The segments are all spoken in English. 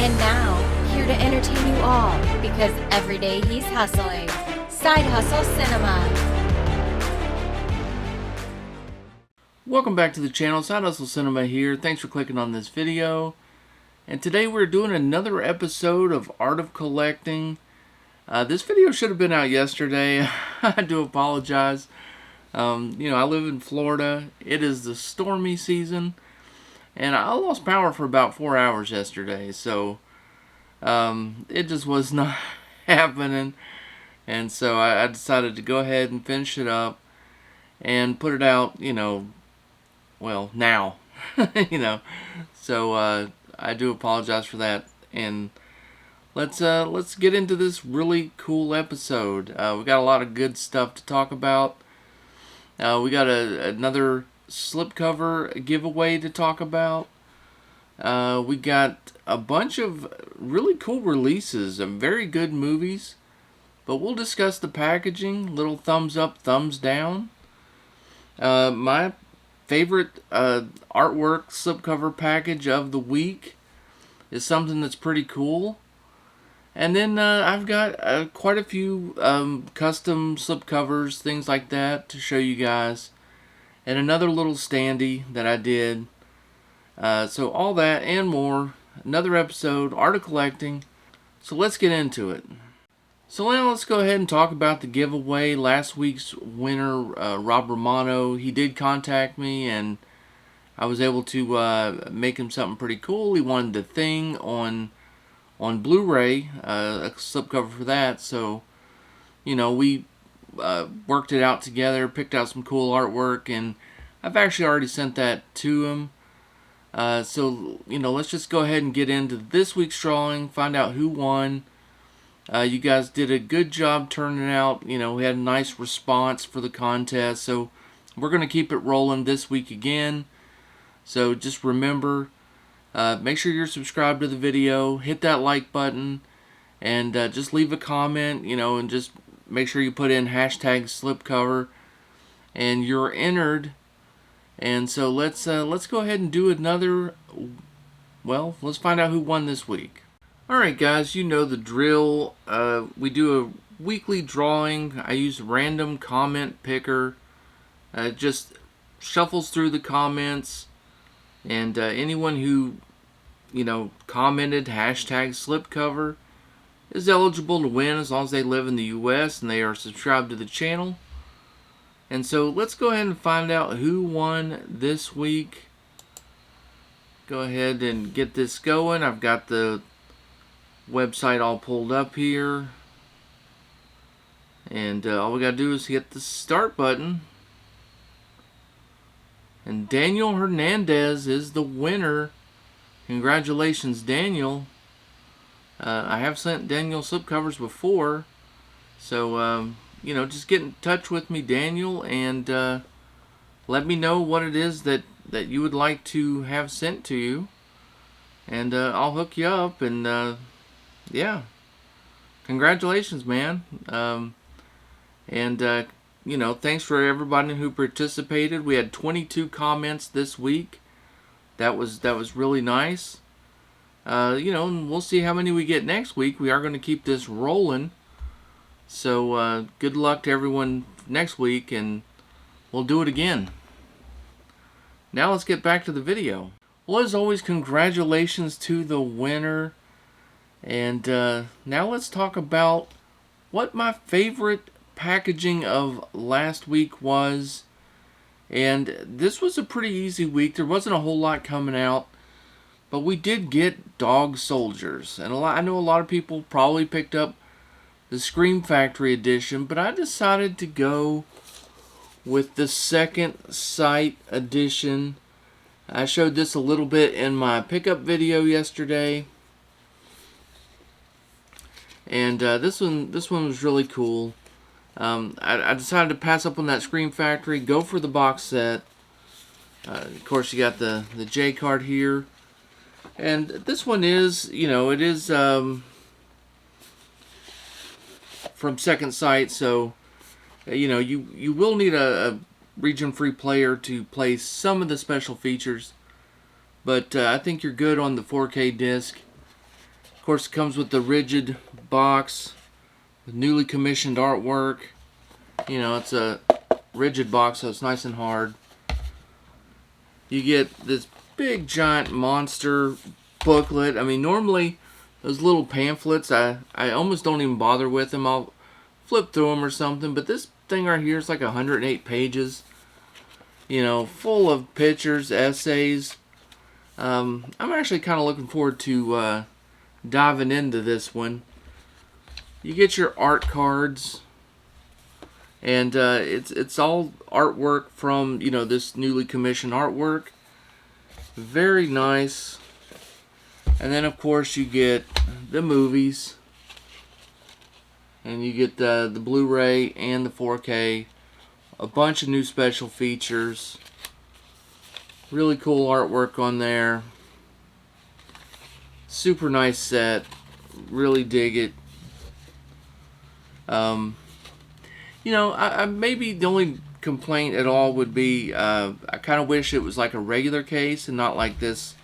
And now, here to entertain you all, because every day he's hustling. Side Hustle Cinema. Welcome back to the channel. Side Hustle Cinema here. Thanks for clicking on this video. And today we're doing another episode of Art of Collecting. This video should have been out yesterday. I do apologize. I live in Florida. It is the stormy season. And I lost power for about 4 hours yesterday. So it just was not happening. And so I decided to go ahead and finish it up and put it out, well, now. So I do apologize for that. And let's get into this really cool episode. We got a lot of good stuff to talk about. We got another slipcover giveaway to talk about. We got a bunch of really cool releases of very good movies, but we'll discuss the packaging. Little thumbs up, thumbs down. My favorite artwork slipcover package of the week is something that's pretty cool. And then I've got quite a few custom slipcovers, things like that, to show you guys. And another little standee that I did. So all that and more. Another episode, Art of Collecting. So let's get into it. So now let's go ahead and talk about the giveaway. Last week's winner, Rob Romano, he did contact me and I was able to make him something pretty cool. He wanted The Thing on Blu-ray, a slipcover for that. So, we worked it out together, picked out some cool artwork, and I've actually already sent that to him. So, let's just go ahead and get into this week's drawing, find out who won. You guys did a good job turning out. We had a nice response for the contest. So we're going to keep it rolling this week again. So just remember, make sure you're subscribed to the video. Hit that like button. And just leave a comment, and just make sure you put in hashtag slipcover. And you're entered. And so let's go ahead and do another. Well, let's find out who won this week. Alright guys, you know the drill. We do a weekly drawing. I use random comment picker. It just shuffles through the comments. And anyone who, commented hashtag slipcover is eligible to win as long as they live in the US and they are subscribed to the channel. And so let's go ahead and find out who won this week. Go ahead and get this going. I've got the website all pulled up here, and all we gotta do is hit the start button, and Daniel Hernandez is the winner. Congratulations, Daniel. I have sent Daniel slipcovers before, so just get in touch with me, Daniel, and let me know what it is that you would like to have sent to you, and I'll hook you up. And yeah, congratulations, man. Thanks for everybody who participated. We had 22 comments this week. That was really nice. And we'll see how many we get next week. We are going to keep this rolling. So good luck to everyone next week, and we'll do it again. Now let's get back to the video. Well, as always, congratulations to the winner. And now let's talk about what my favorite packaging of last week was. And this was a pretty easy week. There wasn't a whole lot coming out, but we did get Dog Soldiers. And I know a lot of people probably picked up the Scream Factory edition, but I decided to go with the Second Sight edition. I showed this a little bit in my pickup video yesterday. And this one was really cool. I decided to pass up on that Scream Factory, go for the box set. Of course, you got the J card here, and this one is, it is from Second Sight, so you will need a region-free player to play some of the special features, but I think you're good on the 4K disc. Of course, it comes with the rigid box with newly commissioned artwork. You know, it's a rigid box, so it's nice and hard. You get this big giant monster booklet. I mean, normally those little pamphlets, I almost don't even bother with them. I'll flip through them or something. But this thing right here is like 108 pages. You know, full of pictures, essays. I'm actually kind of looking forward to diving into this one. You get your art cards. And it's all artwork from, you know, this newly commissioned artwork. Very nice. And then, of course, you get the movies. And you get the Blu-ray and the 4K. A bunch of new special features. Really cool artwork on there. Super nice set. Really dig it. You know, I maybe the only complaint at all would be I kind of wish it was like a regular case and not like this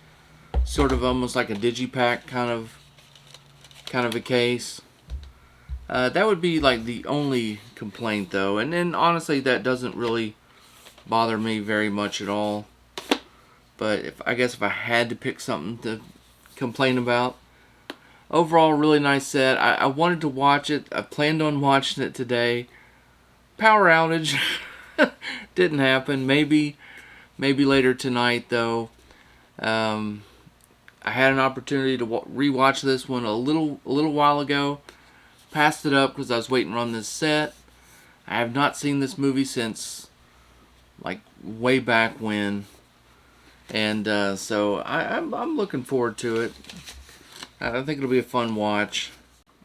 sort of almost like a digipack kind of a case. That would be like the only complaint though, and then honestly that doesn't really bother me very much at all. But I guess if I had to pick something to complain about, overall really nice set. I wanted to watch it. I planned on watching it today. Power outage didn't happen. Maybe later tonight though. I had an opportunity to rewatch this one a little while ago. Passed it up because I was waiting on this set. I have not seen this movie since like way back when, and so I'm looking forward to it. I think it'll be a fun watch.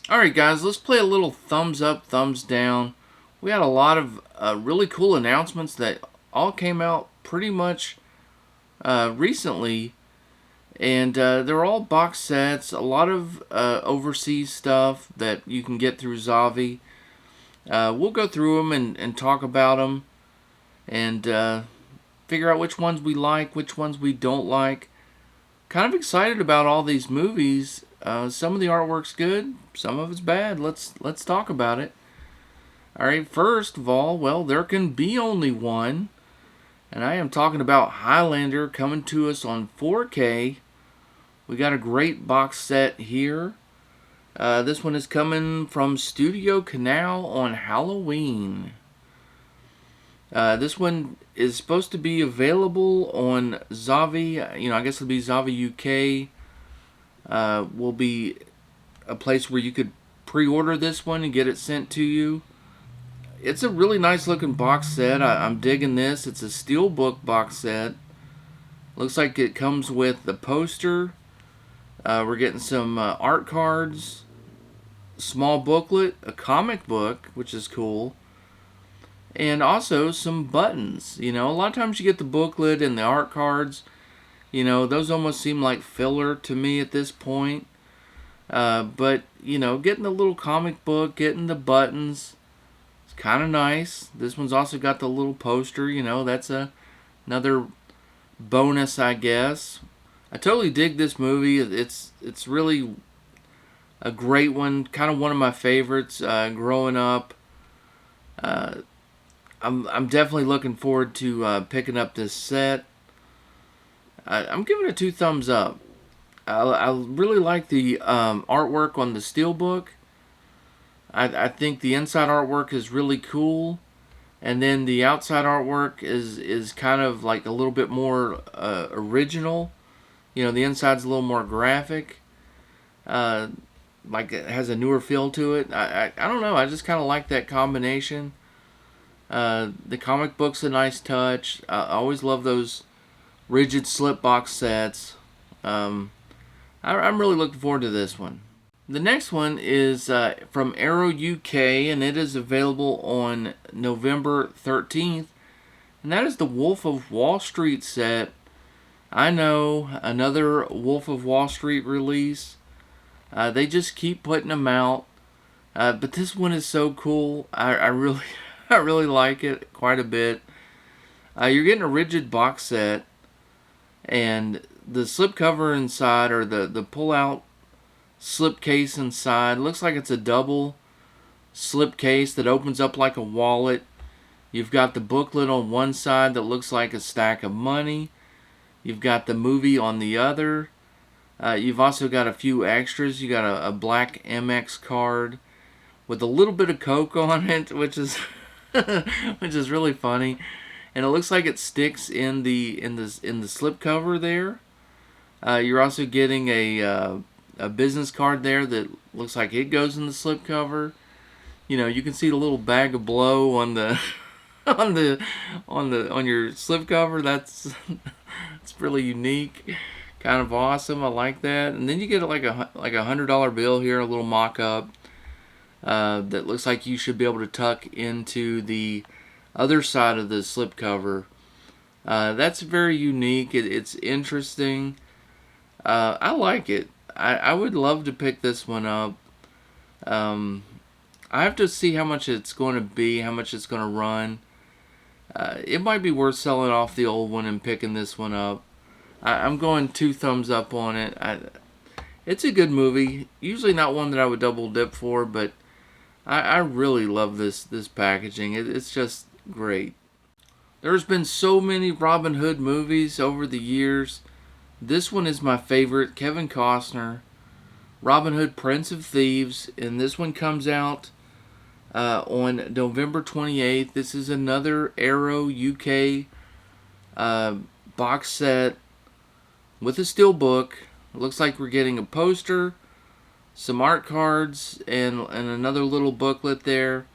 All right, guys, let's play a little thumbs up, thumbs down. We had a lot of really cool announcements that all came out pretty much recently. And they're all box sets. A lot of overseas stuff that you can get through Zavi. We'll go through them and talk about them. And figure out which ones we like, which ones we don't like. Kind of excited about all these movies. Some of the artwork's good. Some of it's bad. Let's talk about it. Alright, first of all, well, there can be only one. And I am talking about Highlander coming to us on 4K. We got a great box set here. This one is coming from Studio Canal on Halloween. This one is supposed to be available on Zavi. You know, I guess it'll be Zavi UK. Will be a place where you could pre-order this one and get it sent to you. It's a really nice looking box set. I'm digging this. It's a steelbook box set. Looks like it comes with the poster. We're getting some art cards, small booklet, a comic book, which is cool, and also some buttons. You know, a lot of times you get the booklet and the art cards. You know, those almost seem like filler to me at this point. But, you know, getting the little comic book, getting the buttons, kind of nice. This one's also got the little poster, you know, that's another bonus, I guess. I totally dig this movie. It's really a great one, kind of one of my favorites growing up. I'm definitely looking forward to picking up this set. I'm giving it 2 thumbs up. I really like the artwork on the steelbook. I think the inside artwork is really cool, and then the outside artwork is kind of like a little bit more original. You know, the inside's a little more graphic, like it has a newer feel to it. I don't know, I just kind of like that combination. The comic book's a nice touch. I always love those rigid slip box sets. I'm really looking forward to this one. The next one is from Arrow UK, and it is available on November 13th. And that is the Wolf of Wall Street set. I know, another Wolf of Wall Street release. They just keep putting them out. But this one is so cool. I really like it quite a bit. You're getting a rigid box set. And the slipcover inside, or the pull-out slip case inside. Looks like it's a double slip case that opens up like a wallet. You've got the booklet on one side that looks like a stack of money. You've got the movie on the other. You've also got a few extras. You got a black MX card with a little bit of Coke on it, which is which is really funny. And it looks like it sticks in the slipcover there. You're also getting a business card there that looks like it goes in the slipcover. You know, you can see the little bag of blow on the on your slipcover. That's it's really unique, kind of awesome. I like that. And then you get like a $100 bill here, a little mock-up that looks like you should be able to tuck into the other side of the slipcover. That's very unique. It's interesting. I like it. I would love to pick this one up. I have to see how much it's going to be, how much it's going to run. It might be worth selling off the old one and picking this one up. I'm going 2 thumbs up on it. It's a good movie. Usually not one that I would double dip for, but I really love this packaging. It's just great. There's been so many Robin Hood movies over the years. This one is my favorite. Kevin Costner, Robin Hood, Prince of Thieves, and this one comes out on November 28th. This is another Arrow UK box set with a steelbook. It looks like we're getting a poster, some art cards, and another little booklet there.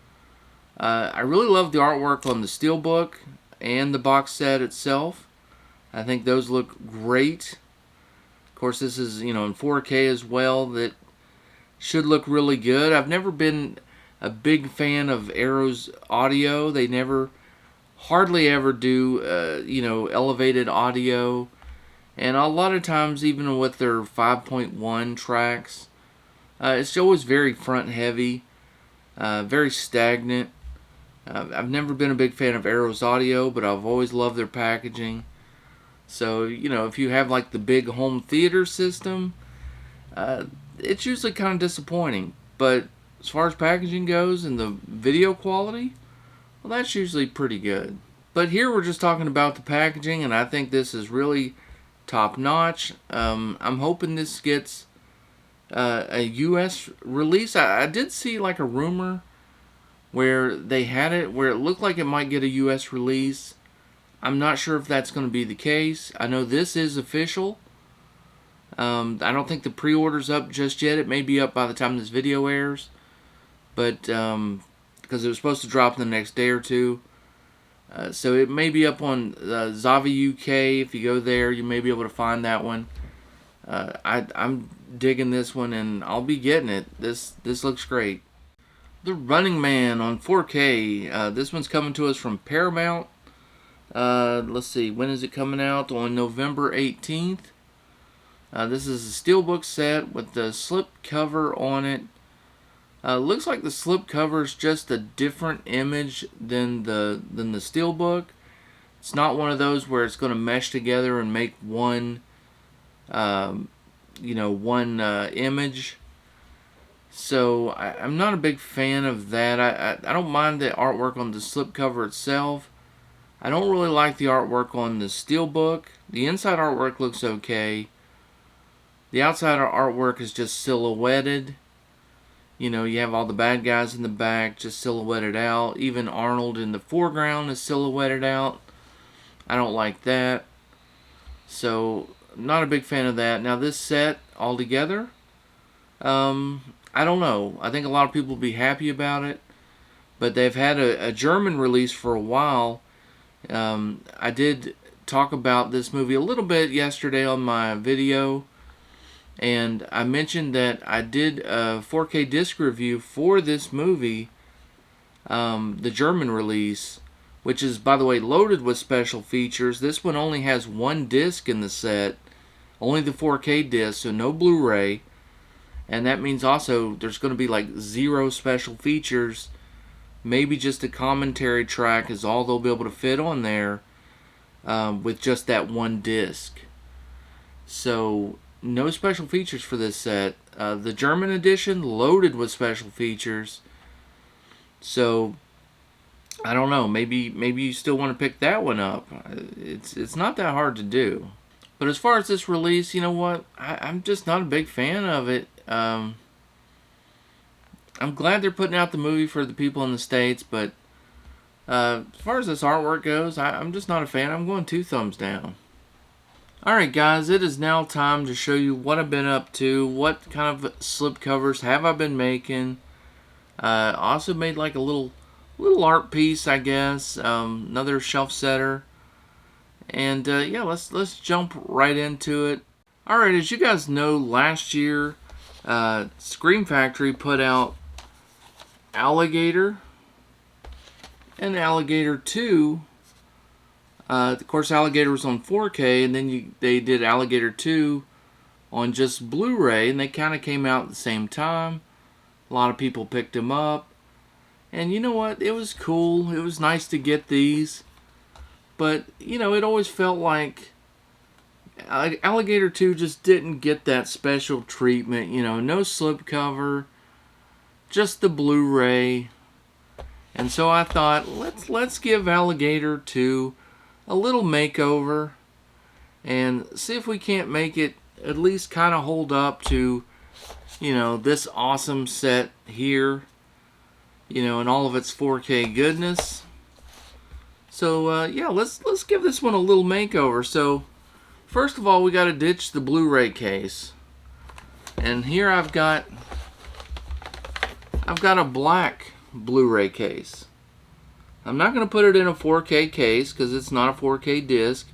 I really love the artwork on the steelbook and the box set itself. I think those look great. Of course, this is, in 4K as well. That should look really good. I've never been a big fan of Arrow's audio. They hardly ever do, elevated audio. And a lot of times, even with their 5.1 tracks, it's always very front heavy, very stagnant. I've never been a big fan of Arrow's audio, but I've always loved their packaging. So, if you have like the big home theater system, it's usually kind of disappointing. But as far as packaging goes and the video quality, well, that's usually pretty good. But here we're just talking about the packaging, and I think this is really top notch. I'm hoping this gets a U.S. release. I did see like a rumor where they had it, where it looked like it might get a U.S. release. I'm not sure if that's going to be the case. I know this is official. I don't think the pre-order's up just yet. It may be up by the time this video airs. But, because it was supposed to drop in the next day or two. So it may be up on Zavi UK. If you go there, you may be able to find that one. I'm digging this one, and I'll be getting it. This looks great. The Running Man on 4K. This one's coming to us from Paramount. Let's see, when is it coming out? On November 18th. This is a steelbook set with the slip cover on it. Looks like the slip cover is just a different image than the steelbook. It's not one of those where it's going to mesh together and make one image. So I'm not a big fan of that. I don't mind the artwork on the slipcover itself. I don't really like the artwork on the steelbook. The inside artwork looks okay. The outside artwork is just silhouetted. You have all the bad guys in the back just silhouetted out. Even Arnold in the foreground is silhouetted out. I don't like that. So, I'm not a big fan of that. Now, this set altogether, I don't know. I think a lot of people will be happy about it. But they've had a German release for a while. I did talk about this movie a little bit yesterday on my video. And I mentioned that I did a 4K disc review for this movie, the German release, which is, by the way, loaded with special features. This one only has one disc in the set, only the 4K disc, so no Blu-ray. And that means also there's going to be like 0 special features. Maybe just a commentary track is all they'll be able to fit on there with just that one disc. So no special features for this set. The German edition loaded with special features. So I don't know. Maybe you still want to pick that one up. It's not that hard to do. But as far as this release, you know what? I'm just not a big fan of it. I'm glad they're putting out the movie for the people in the States, but as far as this artwork goes, I'm just not a fan. I'm going 2 thumbs down. Alright guys, it is now time to show you what I've been up to, what kind of slipcovers have I been making. Also made like a little art piece, I guess, another shelf setter. And yeah, let's jump right into it. Alright, as you guys know, last year Scream Factory put out Alligator and Alligator 2. Of course, Alligator was on 4K, and then they did Alligator 2 on just Blu-ray, and they kind of came out at the same time. A lot of people picked them up, and you know what? It was cool. It was nice to get these, but you know, it always felt like Alligator 2 just didn't get that special treatment. You know, no slipcover, just the Blu-ray, and so I thought, let's give Alligator 2 a little makeover and see if we can't make it at least kind of hold up to, you know, this awesome set here, you know, and all of its 4K goodness. So yeah, let's give this one a little makeover. So first of all, we got to ditch the Blu-ray case, and here I've got a black Blu-ray case. I'm not going to put it in a 4K case because it's not a 4K disc,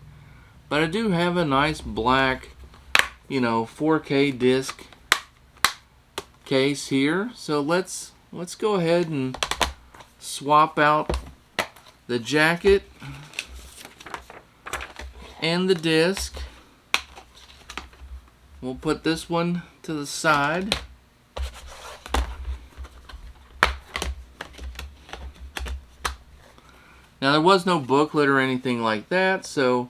but I do have a nice black, you know, 4K disc case here. So let's go ahead and swap out the jacket and the disc. We'll put this one to the side. Now, there was no booklet or anything like that, so,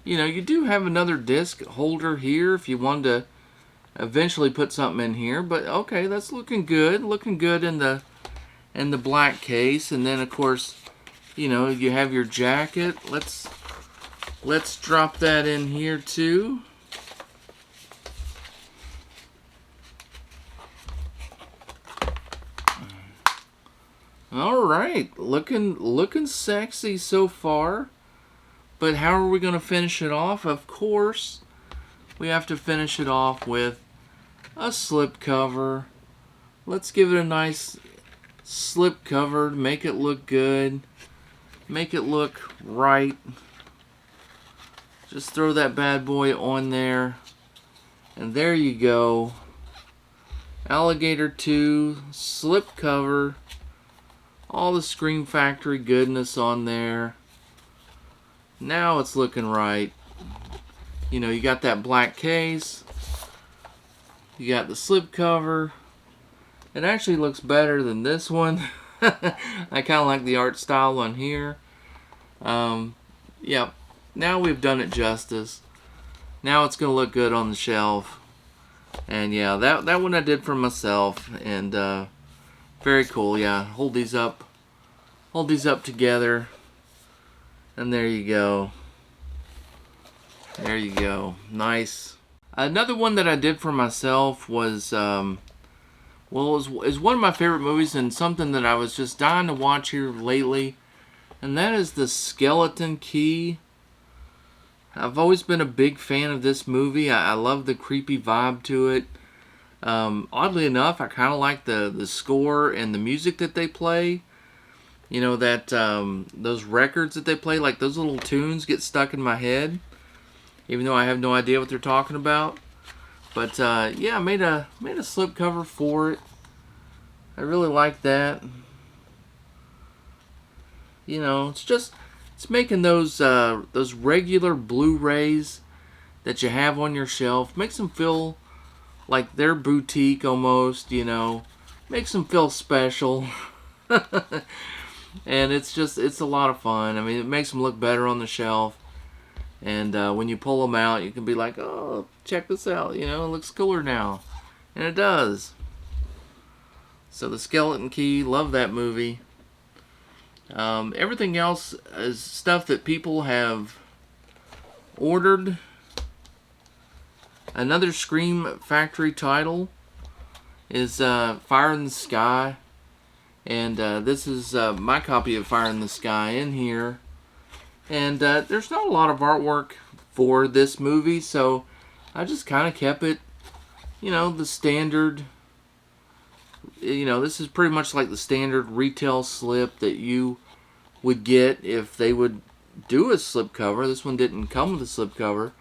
you know, you do have another disc holder here if you wanted to eventually put something in here. But, okay, that's looking good in the black case. And then, of course, you know, you have your jacket. Let's drop that in here, too. Alright, looking sexy so far. But how are we going to finish it off? Of course, we have to finish it off with a slipcover. Let's give it a nice slipcover to make it look good. Make it look right. Just throw that bad boy on there. And there you go. Alligator 2 slipcover. All the Scream Factory goodness on there. Now it's looking right. You know, you got that black case. You got the slipcover. It actually looks better than this one. I kind of like the art style on here. Yeah, now we've done it justice. Now it's going to look good on the shelf. And yeah, that one I did for myself. And very cool, yeah. Hold these up together, and there you go. There you go. Nice. Another one that I did for myself was, well, is one of my favorite movies and something that I was just dying to watch here lately, and that is The Skeleton Key. I've always been a big fan of this movie. I love the creepy vibe to it. Oddly enough, I kind of like the score and the music that they play. You know, that those records that they play, like those little tunes get stuck in my head, even though I have no idea what they're talking about. But yeah, I made a slipcover for it. I really like that. You know, it's making those regular Blu-rays that you have on your shelf, makes them feel like they're boutique almost, you know, makes them feel special. And it's a lot of fun. I mean, it makes them look better on the shelf. And when you pull them out, you can be like, oh, check this out, you know, it looks cooler now. And it does. So the Skeleton Key, love that movie. Everything else is stuff that people have ordered. Another Scream Factory title is Fire in the Sky. And this is my copy of Fire in the Sky in here. And there's not a lot of artwork for this movie, so I just kind of kept it, you know, the standard. You know, this is pretty much like the standard retail slip that you would get if they would do a slipcover. This one didn't come with a slipcover,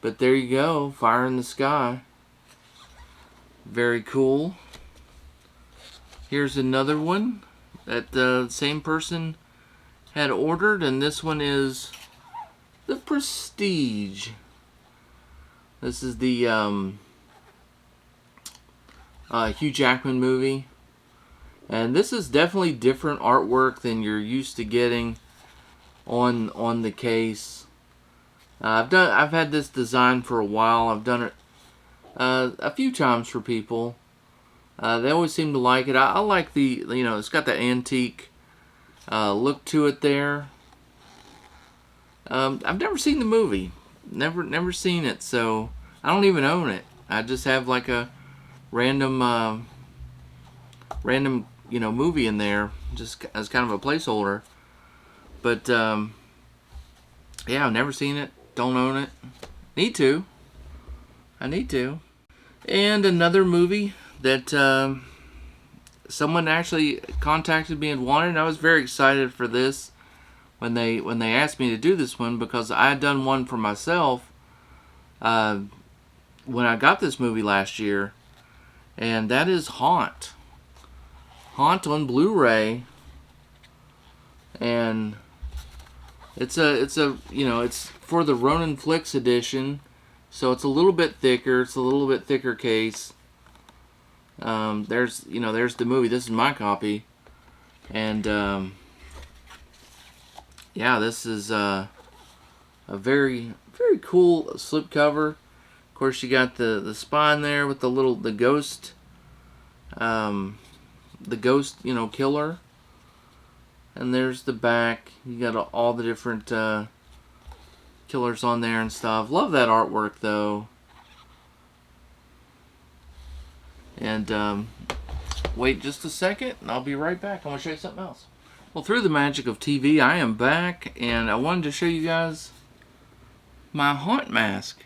but there you go, Fire in the Sky. Very cool. Here's another one that the same person had ordered, and this one is The Prestige. This is the Hugh Jackman movie, and this is definitely different artwork than you're used to getting on the case. I've had this design for a while. I've done it a few times for people. They always seem to like it. I like the, you know, it's got that antique look to it there. I've never seen the movie. Never seen it, so I don't even own it. I just have like a random you know, movie in there, just as kind of a placeholder. But yeah, I've never seen it. Don't own it. Need to. I need to. And another movie that someone actually contacted me and wanted. And I was very excited for this when they asked me to do this one, because I had done one for myself when I got this movie last year, and that is Haunt. Haunt on Blu-ray, and it's a you know, it's for the Ronin Flicks edition, so it's a little bit thicker. It's a little bit thicker case. There's the movie. This is my copy, and yeah, this is a very cool slipcover. Of course, you got the spine there with the ghost, you know, killer, and there's the back. You got all the different killers on there and stuff. Love that artwork though. And wait just a second, and I'll be right back. I want to show you something else. Well, through the magic of TV, I am back, and I wanted to show you guys my Haunt mask.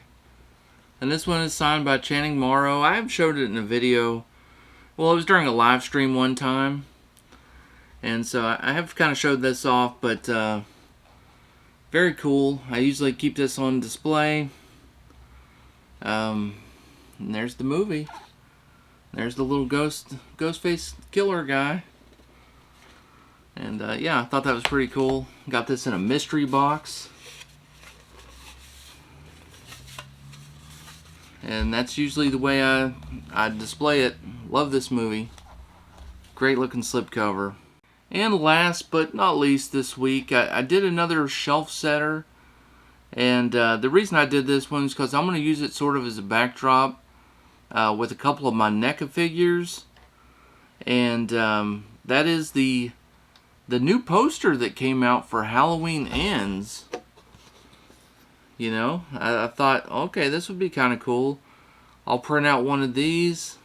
And this one is signed by Channing Morrow. I have showed it in a video. Well, it was during a live stream one time, and so I have kind of showed this off, but very cool. I usually keep this on display. And there's the movie. There's the little ghost face killer guy. And yeah, I thought that was pretty cool. Got this in a mystery box. And that's usually the way I display it. Love this movie. Great looking slipcover. And last but not least this week, I did another shelf setter. And the reason I did this one is because I'm going to use it sort of as a backdrop with a couple of my NECA figures. And that is the new poster that came out for Halloween Ends. You know, I thought, okay, this would be kind of cool. I'll print out one of these.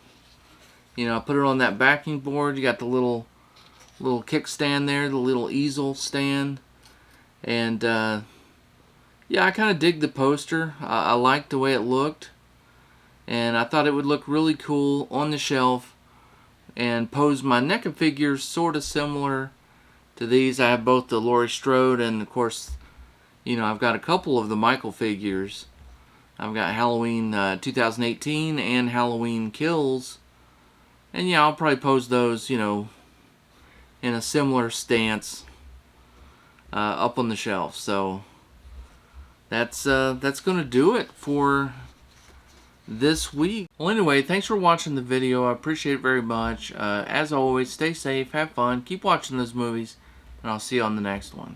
You know, put it on that backing board. You got the little kickstand there, the little easel stand. And yeah, I kind of dig the poster. I liked the way it looked. And I thought it would look really cool on the shelf and pose my NECA figures sort of similar to these. I have both the Laurie Strode and, of course, you know, I've got a couple of the Michael figures. I've got Halloween 2018 and Halloween Kills. And yeah, I'll probably pose those, you know, in a similar stance up on the shelf. So that's going to do it for this week. Well, anyway, thanks for watching the video. I appreciate it very much. As always, stay safe, have fun, keep watching those movies, and I'll see you on the next one.